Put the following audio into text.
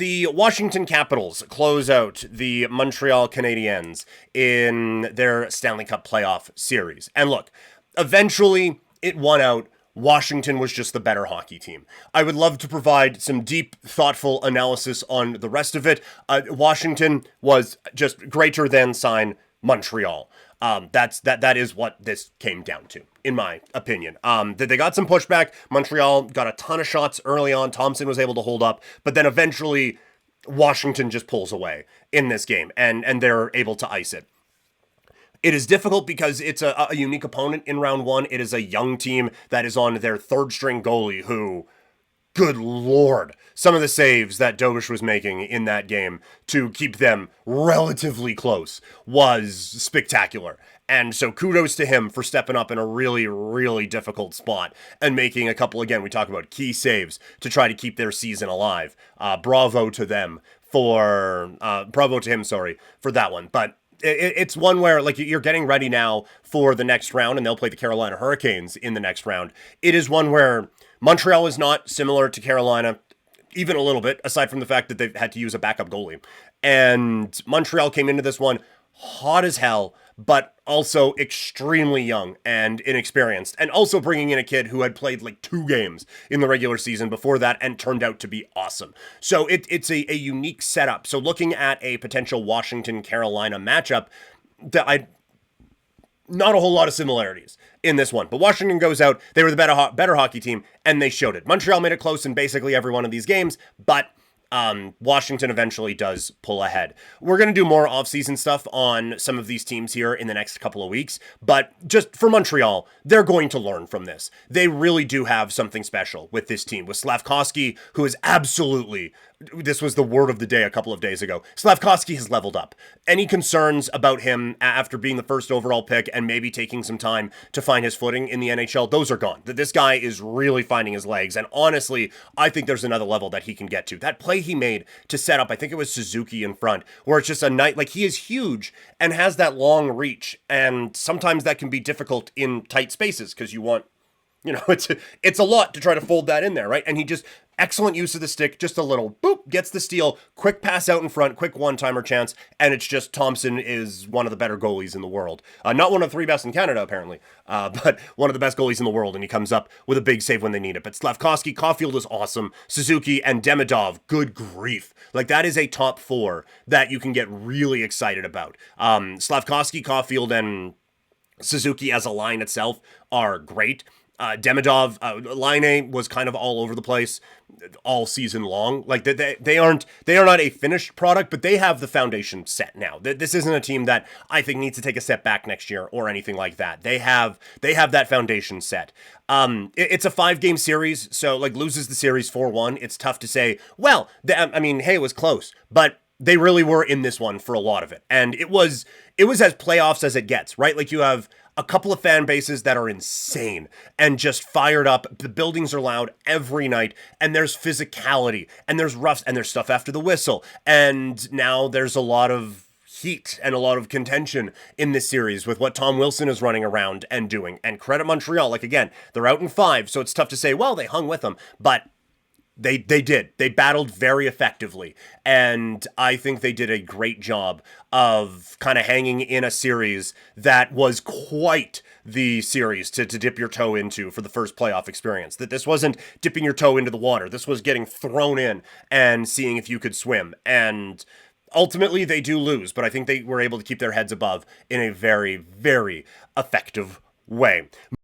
The Washington Capitals close out the Montreal Canadiens in their Stanley Cup playoff series. And look, eventually it won out. Washington was just the better hockey team. I would love to provide some deep, thoughtful analysis on the rest of it. Washington was just greater than sign Montreal. That is what this came down to, in my opinion. They got some pushback. Montreal got a ton of shots early on. Thompson was able to hold up, but then eventually Washington just pulls away in this game, and they're able to ice it. It is difficult because it's a unique opponent in round one. It is a young team that is on their third string goalie who, good Lord, some of the saves that Dobish was making in that game to keep them relatively close was spectacular. And so kudos to him for stepping up in a really, really difficult spot and making a couple, again, we talk about key saves to try to keep their season alive. Bravo to him for that one. But it's one where, like, you're getting ready now for the next round, and they'll play the Carolina Hurricanes in the next round. It is one where Montreal is not similar to Carolina, even a little bit, aside from the fact that they've had to use a backup goalie. And Montreal came into this one hot as hell, but also extremely young and inexperienced, and also bringing in a kid who had played like 2 games in the regular season before that and turned out to be awesome. So it's a unique setup. So looking at a potential Washington-Carolina matchup, not a whole lot of similarities in this one. But Washington goes out, they were the better hockey team, and they showed it. Montreal made it close in basically every one of these games, but Washington eventually does pull ahead. We're going to do more off-season stuff on some of these teams here in the next couple of weeks, but just for Montreal, they're going to learn from this. They really do have something special with this team, with Slafkovsky, who is absolutely, this was the word of the day a couple of days ago, Slafkovsky has leveled up. Any concerns about him after being the first overall pick and maybe taking some time to find his footing in the NHL, those are gone. This guy is really finding his legs, and honestly, I think there's another level that he can get to. That play he made to set up, I think it was Suzuki in front, where it's just a night, like, he is huge and has that long reach, and sometimes that can be difficult in tight spaces because you want, it's a lot to try to fold that in there, right? And he just, excellent use of the stick, just a little boop, gets the steal, quick pass out in front, quick one-timer chance, and it's just Thompson is one of the better goalies in the world. Not one of the 3 best in Canada, apparently, but one of the best goalies in the world, and he comes up with a big save when they need it. But Slafkovsky, Caufield is awesome, Suzuki, and Demidov, good grief. Like, that is a top 4 that you can get really excited about. Slafkovsky, Caufield, and Suzuki as a line itself are great. Demidov, Line was kind of all over the place all season long. Like, they are not a finished product, but they have the foundation set now. This isn't a team that I think needs to take a step back next year or anything like that. They have that foundation set. It's a 5-game series, so, like, loses the series 4-1. It's tough to say, well, hey, it was close, but they really were in this one for a lot of it. And it was as playoffs as it gets, right? Like, you have a couple of fan bases that are insane and just fired up. The buildings are loud every night, and there's physicality, and there's roughs, and there's stuff after the whistle. And now there's a lot of heat and a lot of contention in this series with what Tom Wilson is running around and doing. And credit Montreal. Like, again, they're out in 5, so it's tough to say, well, they hung with them. But They did. They battled very effectively. And I think they did a great job of kind of hanging in a series that was quite the series to dip your toe into for the first playoff experience. That this wasn't dipping your toe into the water. This was getting thrown in and seeing if you could swim. And ultimately they do lose, but I think they were able to keep their heads above in a very, very effective way.